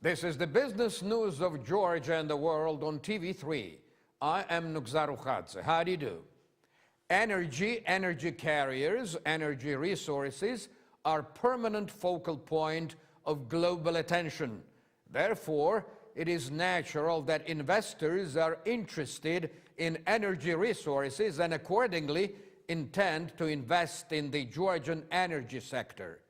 This is the business news of Georgia and the world on TV3. I am Nugzarukhadze. How do you do? Energy carriers, energy resources are permanent focal point of global attention. Therefore, it is natural that investors are interested in energy resources and accordingly intend to invest in the Georgian energy sector.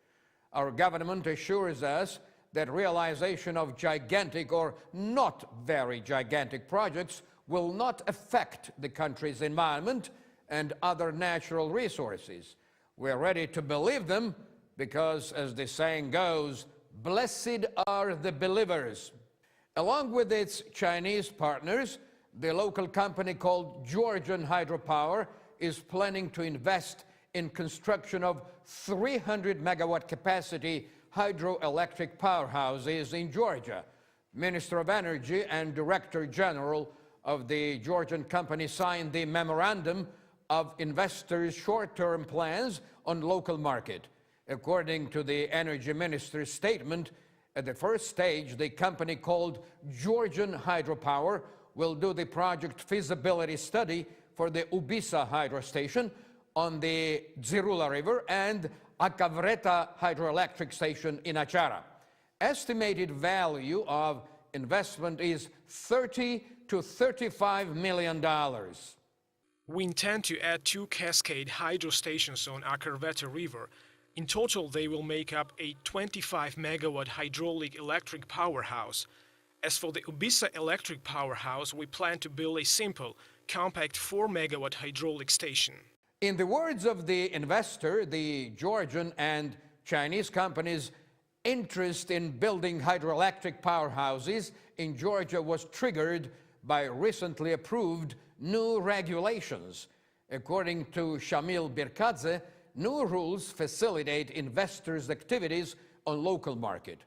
Our government assures us that realization of gigantic or not very gigantic projects will not affect the country's environment and other natural resources. We're ready to believe them because, as the saying goes, blessed are the believers. Along with its Chinese partners, the local company called Georgian Hydropower is planning to invest in construction of 300 megawatt capacity hydroelectric powerhouses in Georgia. Minister of Energy and Director General of the Georgian company signed the memorandum of investors' short-term plans on local market. According to the Energy Minister's statement, at the first stage, the company called Georgian Hydropower will do the project feasibility study for the Ubisa hydro station on the Dzirula River and Akavreta hydroelectric station in Achara. Estimated value of investment is $30 to $35 million. We intend to add 2 cascade hydro stations on Akavreta River. In total, they will make up a 25 megawatt hydraulic electric powerhouse. As for the Ubisa electric powerhouse, we plan to build a simple, compact 4 megawatt hydraulic station. In the words of the investor, the Georgian and Chinese companies' interest in building hydroelectric powerhouses in Georgia was triggered by recently approved new regulations. According to Shamil Birkadze, new rules facilitate investors' activities on local market.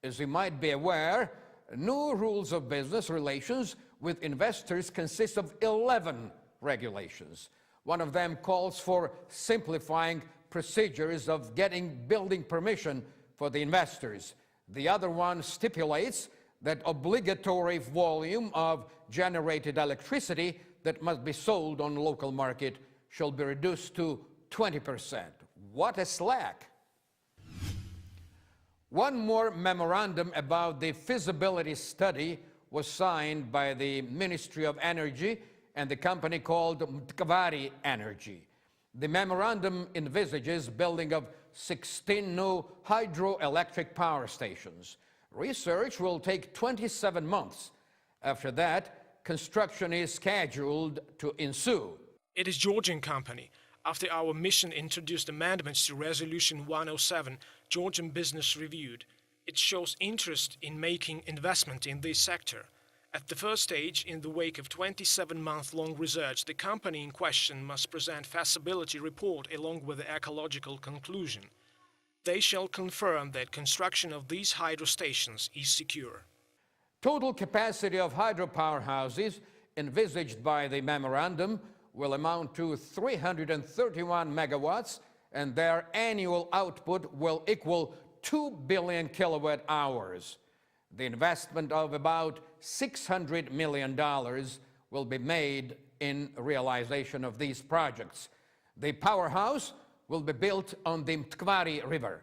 As you might be aware, new rules of business relations with investors consist of 11 regulations. One of them calls for simplifying procedures of getting building permission for the investors. The other one stipulates that obligatory volume of generated electricity that must be sold on local market shall be reduced to 20%. What a slack! One more memorandum about the feasibility study was signed by the Ministry of Energy and the company called Mtkvari Energy. The memorandum envisages building of 16 new hydroelectric power stations. Research will take 27 months. After that, construction is scheduled to ensue. It is Georgian company. After our mission introduced amendments to Resolution 107, Georgian Business Reviewed, it shows interest in making investment in this sector. At the first stage, in the wake of 27-month-long research, the company in question must present feasibility report along with the ecological conclusion. They shall confirm that construction of these hydro stations is secure. Total capacity of hydropower houses envisaged by the memorandum will amount to 331 megawatts, and their annual output will equal 2 billion kilowatt hours. The investment of about $600 million will be made in realization of these projects. The powerhouse will be built on the Mtkvari River.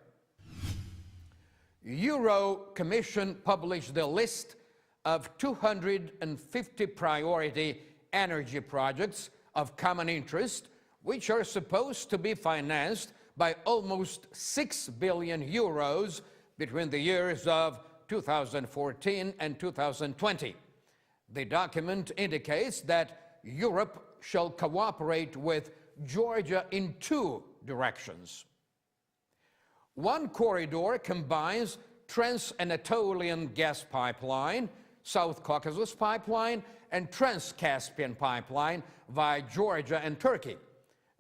Euro Commission published the list of 250 priority energy projects of common interest, which are supposed to be financed by almost 6 billion euros between the years of 2014 and 2020. The document indicates that Europe shall cooperate with Georgia in 2 directions. One corridor combines Trans-Anatolian gas pipeline, South Caucasus pipeline, and Trans-Caspian pipeline via Georgia and Turkey.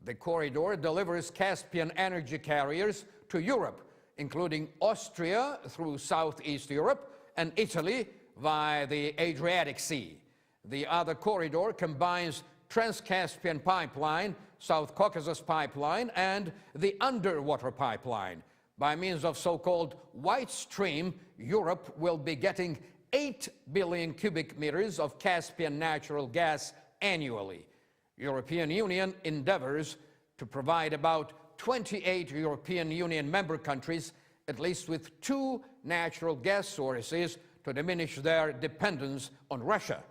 The corridor delivers Caspian energy carriers to Europe, including Austria through Southeast Europe and Italy via the Adriatic Sea. The other corridor combines Trans-Caspian pipeline, South Caucasus pipeline, and the underwater pipeline, By means of so-called White Stream, Europe will be getting 8 billion cubic meters of Caspian natural gas annually. European Union endeavors to provide about 28 European Union member countries at least with 2 natural gas sources to diminish their dependence on Russia.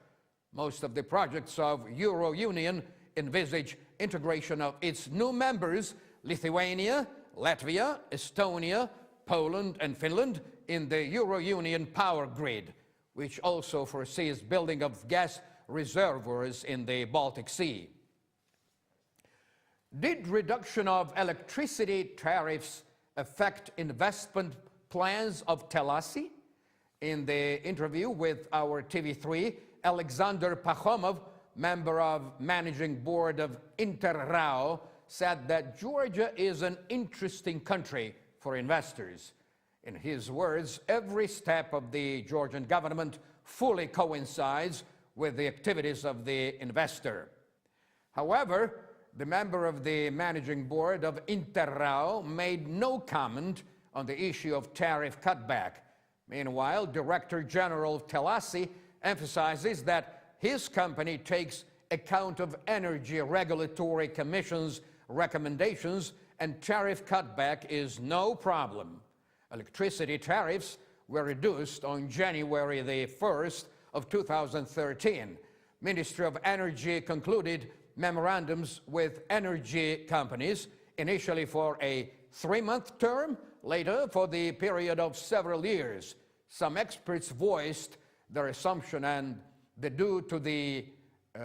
Most of the projects of Euro Union envisage integration of its new members, Lithuania, Latvia, Estonia, Poland, and Finland, in the Euro Union power grid, which also foresees building of gas reservoirs in the Baltic Sea. Did reduction of electricity tariffs affect investment plans of Telasi? In the interview with our TV3, Alexander Pakhomov, member of Managing Board of Interrao, said that Georgia is an interesting country for investors. In his words, every step of the Georgian government fully coincides with the activities of the investor. However, the member of the Managing Board of Interrao made no comment on the issue of tariff cutback. Meanwhile, Director General Telasi emphasizes that his company takes account of Energy Regulatory Commission's recommendations and tariff cutback is no problem. Electricity tariffs were reduced on January the 1st of 2013. Ministry of Energy concluded memorandums with energy companies, initially for a 3-month term, later for the period of several years. Some experts voiced their assumption and that due to the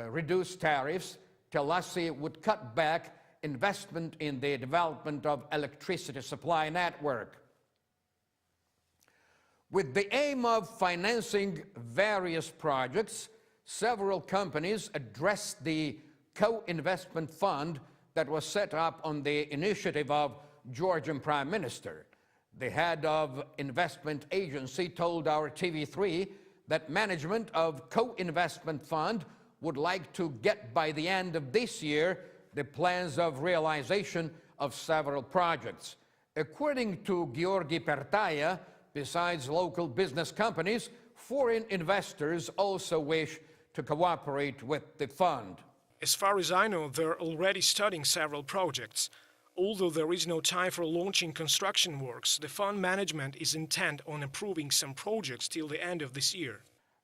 reduced tariffs, Telasi would cut back investment in the development of electricity supply network. With the aim of financing various projects, several companies addressed the co-investment fund that was set up on the initiative of Georgian Prime Minister. The head of investment agency told our TV3 that management of co-investment fund would like to get by the end of this year the plans of realization of several projects. According to Georgi Pertaya, besides local business companies, foreign investors also wish to cooperate with the fund. As far as I know, they're already studying several projects. Although there is no time for launching construction works, the fund management is intent on approving some projects till the end of this year.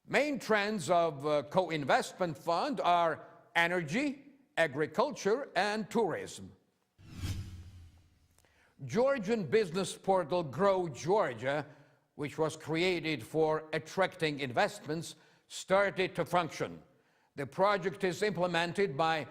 Main trends of co-investment fund are energy, agriculture, and tourism. Georgian business portal Grow Georgia, which was created for attracting investments, started to function. The project is implemented by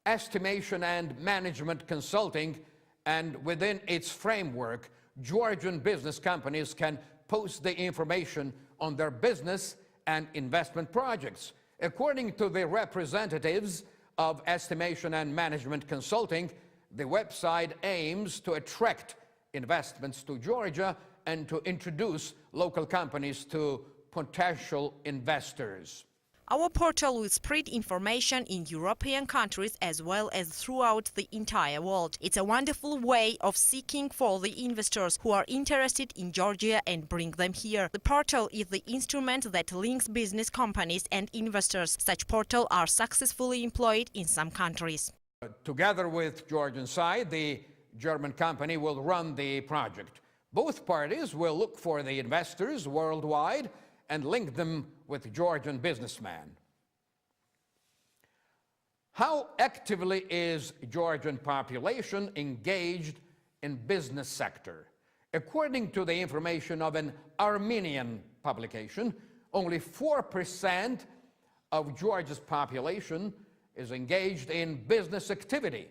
Estimation and Management Consulting, and within its framework, Georgian business companies can post the information on their business and investment projects. According to the representatives of Estimation and Management Consulting, the website aims to attract investments to Georgia and to introduce local companies to potential investors. Our portal will spread information in European countries as well as throughout the entire world. It's a wonderful way of seeking for the investors who are interested in Georgia and bring them here. The portal is the instrument that links business companies and investors. Such portals are successfully employed in some countries. Together with Georgian side, the German company will run the project. Both parties will look for the investors worldwide and link them with Georgian businessmen. How actively is Georgian population engaged in business sector? According to the information of an Armenian publication, only 4% of Georgia's population is engaged in business activity.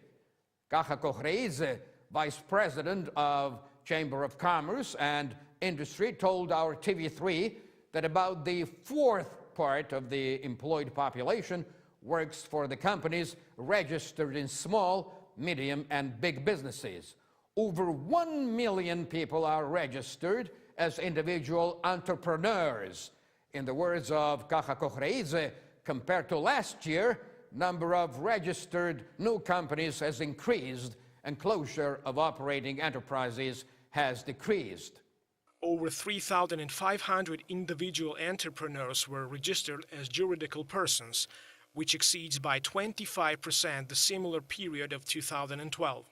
Kaha Kohreidze, vice president of Chamber of Commerce and Industry, told our TV3 that about the 1/4 part of the employed population works for the companies registered in small, medium, and big businesses. Over 1 million people are registered as individual entrepreneurs. In the words of Kaha Kohreidze, compared to last year, number of registered new companies has increased and closure of operating enterprises has decreased. Over 3,500 individual entrepreneurs were registered as juridical persons, which exceeds by 25% the similar period of 2012.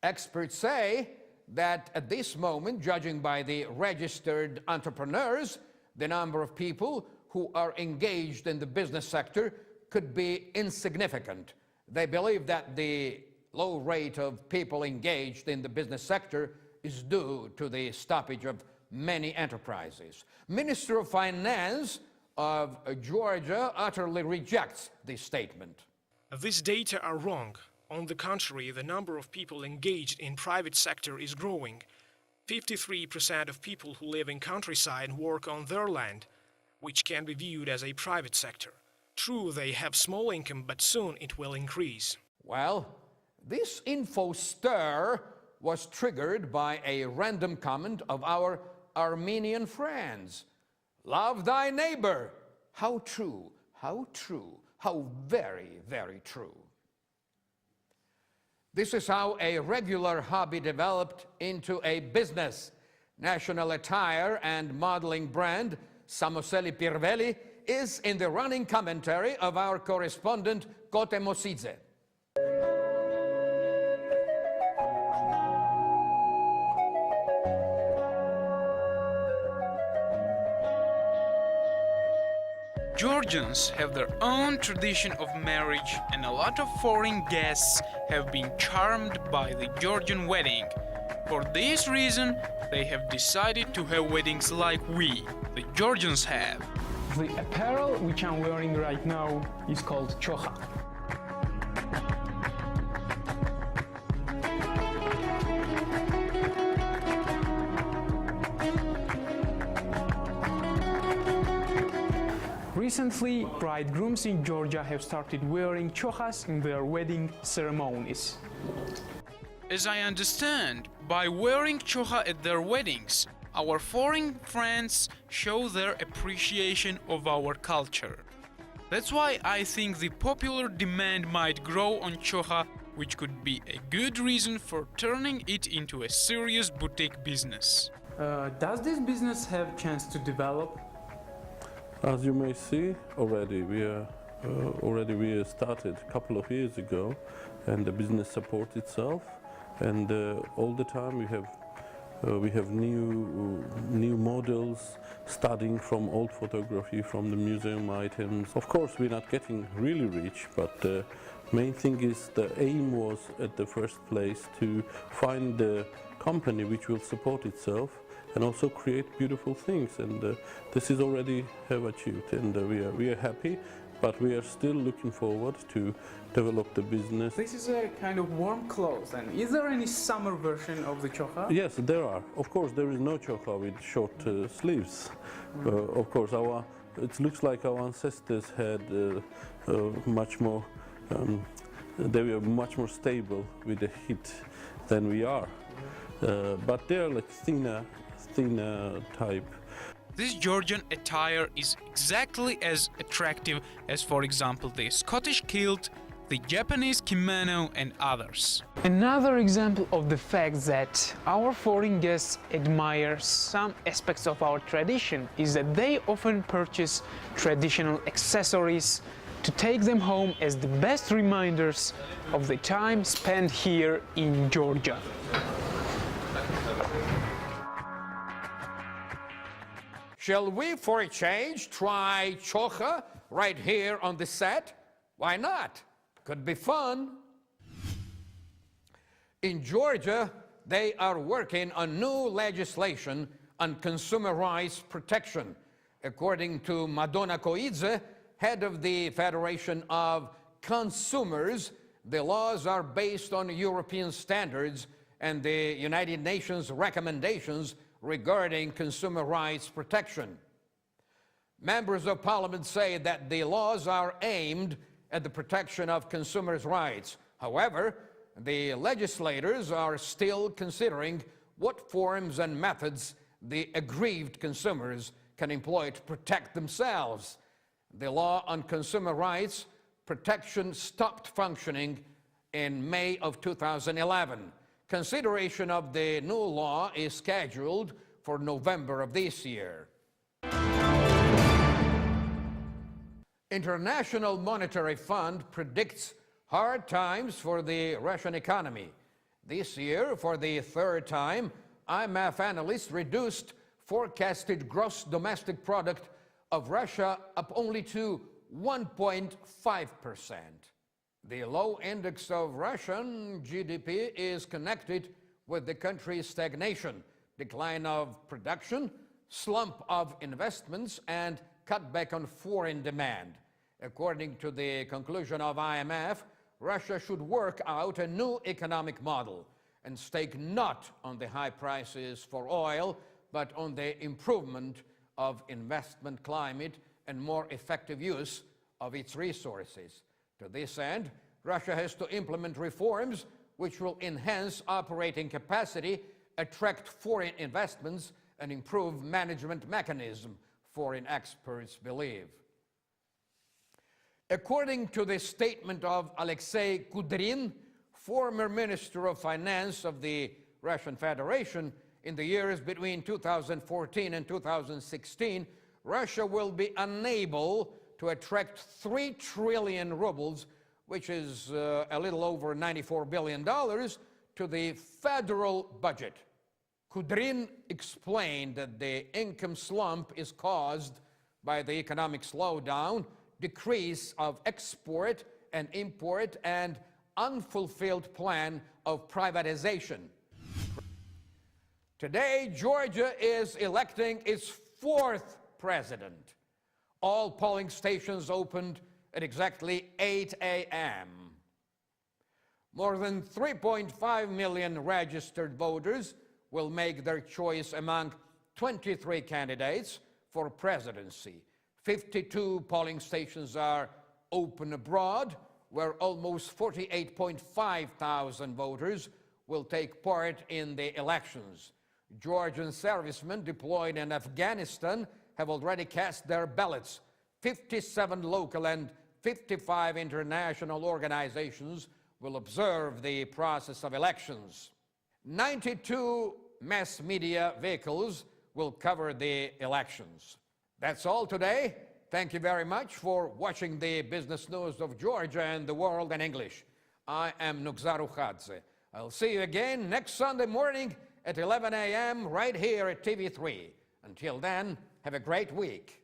Experts say that at this moment, judging by the registered entrepreneurs, the number of people who are engaged in the business sector could be insignificant. They believe that the low rate of people engaged in the business sector is due to the stoppage of many enterprises. Minister of Finance of Georgia utterly rejects this statement. These data are wrong. On the contrary, the number of people engaged in private sector is growing. 53% of people who live in countryside work on their land, which can be viewed as a private sector. True, they have small income, but soon it will increase. Well, this info stir was triggered by a random comment of our Armenian friends. Love thy neighbor. How true, how very, very true. This is how a regular hobby developed into a business. National attire and modeling brand Samoseli Pirveli is in the running commentary of our correspondent Kote Mosidze. Georgians have their own tradition of marriage, and a lot of foreign guests have been charmed by the Georgian wedding. For this reason, they have decided to have weddings like we, the Georgians, have. The apparel which I'm wearing right now is called chocha. Recently, bridegrooms in Georgia have started wearing chochas in their wedding ceremonies. As I understand, by wearing chocha at their weddings, our foreign friends show their appreciation of our culture. That's why I think the popular demand might grow on chocha, which could be a good reason for turning it into a serious boutique business. Does this business have a chance to develop? As you may see, already we started a couple of years ago, and the business supports itself. And all the time we have new models, studying from old photography, from the museum items. Of course, we're not getting really rich, but the main thing is the aim was at the first place to find the company which will support itself and also create beautiful things, and this is already have achieved, and we are happy, but we are still looking forward to develop the business. This is a kind of warm clothes, and is there any summer version of the chocha? Yes, there are. Of course, there is no chocha with short sleeves. Of course, it looks like our ancestors had much more. They were much more stable with the heat than we are, but they are like thinner type. This Georgian attire is exactly as attractive as, for example, the Scottish kilt, the Japanese kimono, and others. Another example of the fact that our foreign guests admire some aspects of our tradition is that they often purchase traditional accessories to take them home as the best reminders of the time spent here in Georgia. Shall we, for a change, try chocha right here on the set? Why not? Could be fun. In Georgia, they are working on new legislation on consumer rights protection. According to Madonna Koidze, head of the Federation of Consumers, the laws are based on European standards and the United Nations recommendations regarding consumer rights protection. Members of Parliament say that the laws are aimed at the protection of consumers' rights. However, the legislators are still considering what forms and methods the aggrieved consumers can employ to protect themselves. The law on consumer rights protection stopped functioning in May of 2011. Consideration of the new law is scheduled for November of this year. International Monetary Fund predicts hard times for the Russian economy. This year, for the third time, IMF analysts reduced forecasted gross domestic product of Russia up only to 1.5%. The low index of Russian GDP is connected with the country's stagnation, decline of production, slump of investments, and cutback on foreign demand. According to the conclusion of IMF, Russia should work out a new economic model and stake not on the high prices for oil, but on the improvement of investment climate and more effective use of its resources. To this end, Russia has to implement reforms which will enhance operating capacity, attract foreign investments, and improve management mechanism, foreign experts believe. According to the statement of Alexei Kudrin, former Minister of Finance of the Russian Federation, in the years between 2014 and 2016, Russia will be unable to attract 3 trillion rubles, which is a little over $94 billion, to the federal budget. Kudrin explained that the income slump is caused by the economic slowdown, decrease of export and import, and unfulfilled plan of privatization. Today, Georgia is electing its 4th president. All polling stations opened at exactly 8 a.m. More than 3.5 million registered voters will make their choice among 23 candidates for presidency. 52 polling stations are open abroad, where almost 48.5 thousand voters will take part in the elections. Georgian servicemen deployed in Afghanistan have already cast their ballots. 57 local and 55 international organizations will observe the process of elections. 92 mass media vehicles will cover the elections. That's all today. Thank you very much for watching the business news of Georgia and the world in English. I am Nugzarukhadze. I'll see you again next Sunday morning at 11 a.m. right here at TV3. Until then, have a great week.